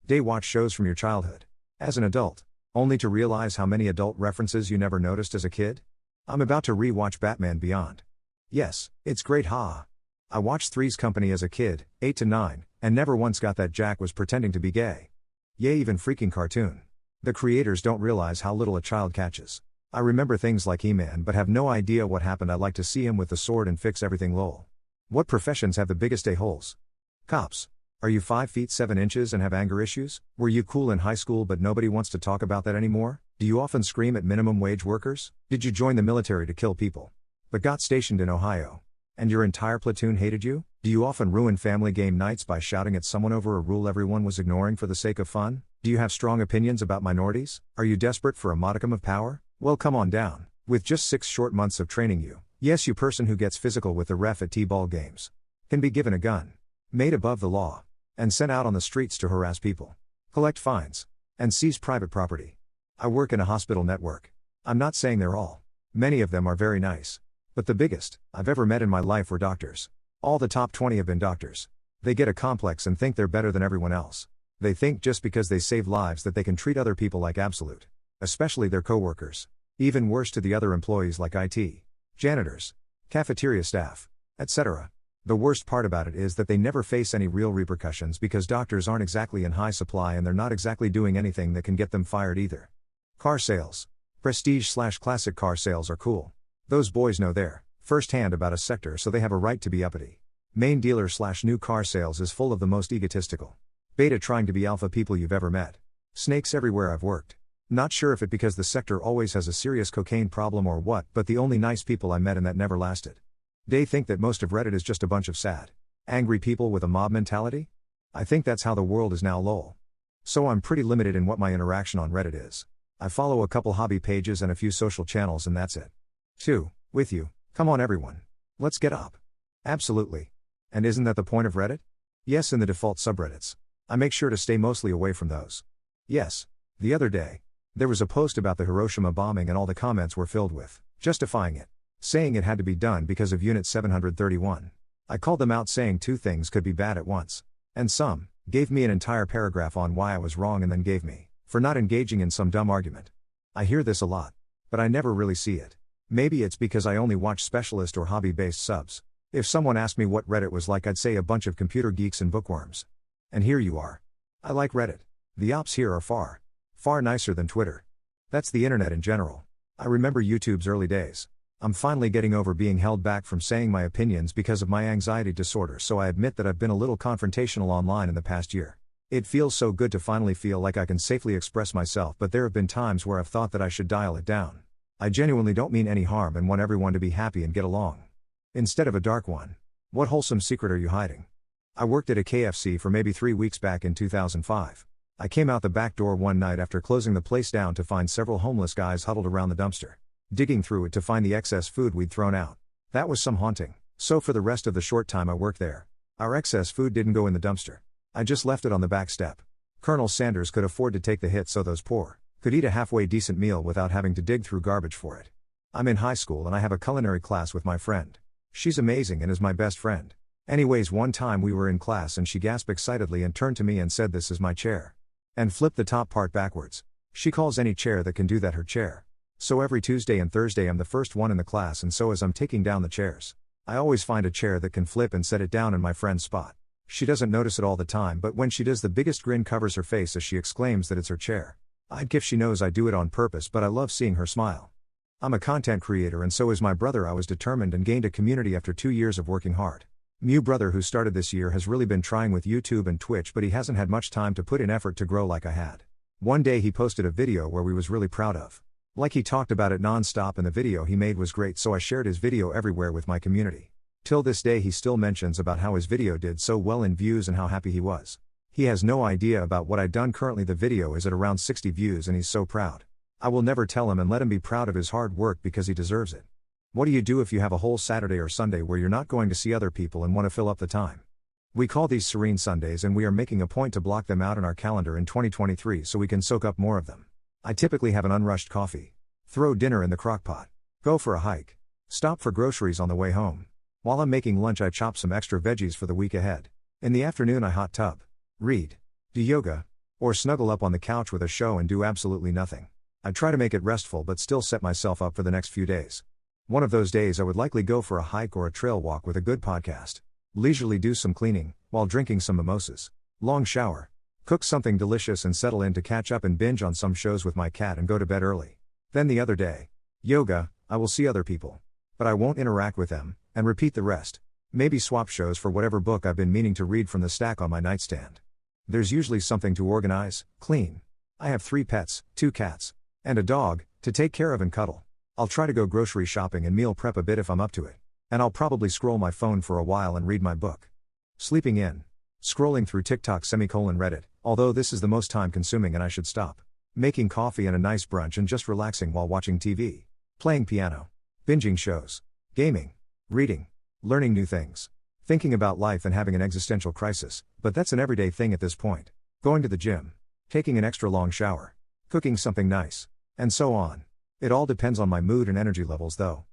Day watch shows from your childhood. As an adult. Only to realize how many adult references you never noticed as a kid? I'm about to re-watch Batman Beyond. Yes, it's great I watched Three's Company as a kid, 8 to 9, and never once got that Jack was pretending to be gay. Yay, even freaking cartoon. The creators don't realize how little a child catches. I remember things like He-Man but have no idea what happened. I'd like to see him with the sword and fix everything lol. What professions have the biggest a-holes? Cops. Are you 5 feet 7 inches and have anger issues? Were you cool in high school but nobody wants to talk about that anymore? Do you often scream at minimum wage workers? Did you join the military to kill people? But got stationed in Ohio? And your entire platoon hated you? Do you often ruin family game nights by shouting at someone over a rule everyone was ignoring for the sake of fun? Do you have strong opinions about minorities? Are you desperate for a modicum of power? Well, come on down. With just 6 short months of training you person who gets physical with the ref at T-ball games, can be given a gun, made above the law, and sent out on the streets to harass people, collect fines, and seize private property. I work in a hospital network. I'm not saying they're all. Many of them are very nice. But the biggest I've ever met in my life were doctors. All the top 20 have been doctors. They get a complex and think they're better than everyone else. They think just because they save lives that they can treat other people like absolute. Especially their coworkers. Even worse to the other employees like IT, janitors, cafeteria staff, etc. The worst part about it is that they never face any real repercussions because doctors aren't exactly in high supply and they're not exactly doing anything that can get them fired either. Car sales. Prestige/classic car sales are cool. Those boys know their first-hand about a sector, so they have a right to be uppity. Main dealer/new car sales is full of the most egotistical, beta trying to be alpha people you've ever met. Snakes everywhere I've worked. Not sure if it because the sector always has a serious cocaine problem or what, but the only nice people I met in that never lasted. They think that most of Reddit is just a bunch of sad, angry people with a mob mentality? I think that's how the world is now lol. So I'm pretty limited in what my interaction on Reddit is. I follow a couple hobby pages and a few social channels and that's it. 2. With you. Come on everyone. Let's get up. Absolutely. And isn't that the point of Reddit? Yes, in the default subreddits. I make sure to stay mostly away from those. Yes. The other day, there was a post about the Hiroshima bombing and all the comments were filled with justifying it, saying it had to be done because of Unit 731. I called them out saying 2 things could be bad at once. And some gave me an entire paragraph on why I was wrong and then gave me for not engaging in some dumb argument. I hear this a lot, but I never really see it. Maybe it's because I only watch specialist or hobby-based subs. If someone asked me what Reddit was like, I'd say a bunch of computer geeks and bookworms. And here you are. I like Reddit. The ops here are far nicer than Twitter. That's the internet in general. I remember YouTube's early days. I'm finally getting over being held back from saying my opinions because of my anxiety disorder, so I admit that I've been a little confrontational online in the past year. It feels so good to finally feel like I can safely express myself, but there have been times where I've thought that I should dial it down. I genuinely don't mean any harm and want everyone to be happy and get along. Instead of a dark one. What wholesome secret are you hiding? I worked at a KFC for maybe 3 weeks back in 2005. I came out the back door one night after closing the place down to find several homeless guys huddled around the dumpster, digging through it to find the excess food we'd thrown out. That was some haunting. So for the rest of the short time I worked there, our excess food didn't go in the dumpster. I just left it on the back step. Colonel Sanders could afford to take the hit so those poor could eat a halfway decent meal without having to dig through garbage for it. I'm in high school and I have a culinary class with my friend. She's amazing and is my best friend. Anyways, one time we were in class and she gasped excitedly and turned to me and said, "This is my chair." And flipped the top part backwards. She calls any chair that can do that her chair. So every Tuesday and Thursday I'm the first one in the class, and so as I'm taking down the chairs, I always find a chair that can flip and set it down in my friend's spot. She doesn't notice it all the time, but when she does, the biggest grin covers her face as she exclaims that it's her chair. I'd give she knows I do it on purpose, but I love seeing her smile. I'm a content creator and so is my brother. I was determined and gained a community after 2 years of working hard. Mew brother, who started this year, has really been trying with YouTube and Twitch, but he hasn't had much time to put in effort to grow like I had. One day he posted a video where we was really proud of. Like he talked about it non-stop and the video he made was great, so I shared his video everywhere with my community. Till this day he still mentions about how his video did so well in views and how happy he was. He has no idea about what I'd done. Currently the video is at around 60 views and he's so proud. I will never tell him and let him be proud of his hard work because he deserves it. What do you do if you have a whole Saturday or Sunday where you're not going to see other people and want to fill up the time? We call these serene Sundays and we are making a point to block them out in our calendar in 2023 so we can soak up more of them. I typically have an unrushed coffee. Throw dinner in the crock pot. Go for a hike. Stop for groceries on the way home. While I'm making lunch I chop some extra veggies for the week ahead. In the afternoon I hot tub. Read. Do yoga. Or snuggle up on the couch with a show and do absolutely nothing. I try to make it restful but still set myself up for the next few days. One of those days I would likely go for a hike or a trail walk with a good podcast. Leisurely do some cleaning, while drinking some mimosas. Long shower. Cook something delicious and settle in to catch up and binge on some shows with my cat and go to bed early. Then the other day. Yoga, I will see other people. But I won't interact with them, and repeat the rest. Maybe swap shows for whatever book I've been meaning to read from the stack on my nightstand. There's usually something to organize, clean. I have 3 pets, 2 cats, and a dog, to take care of and cuddle. I'll try to go grocery shopping and meal prep a bit if I'm up to it. And I'll probably scroll my phone for a while and read my book. Sleeping in. Scrolling through TikTok Reddit, although this is the most time consuming and I should stop. Making coffee and a nice brunch and just relaxing while watching TV. Playing piano. Binging shows. Gaming. Reading. Learning new things. Thinking about life and having an existential crisis, but that's an everyday thing at this point. Going to the gym. Taking an extra long shower. Cooking something nice. And so on. It all depends on my mood and energy levels though.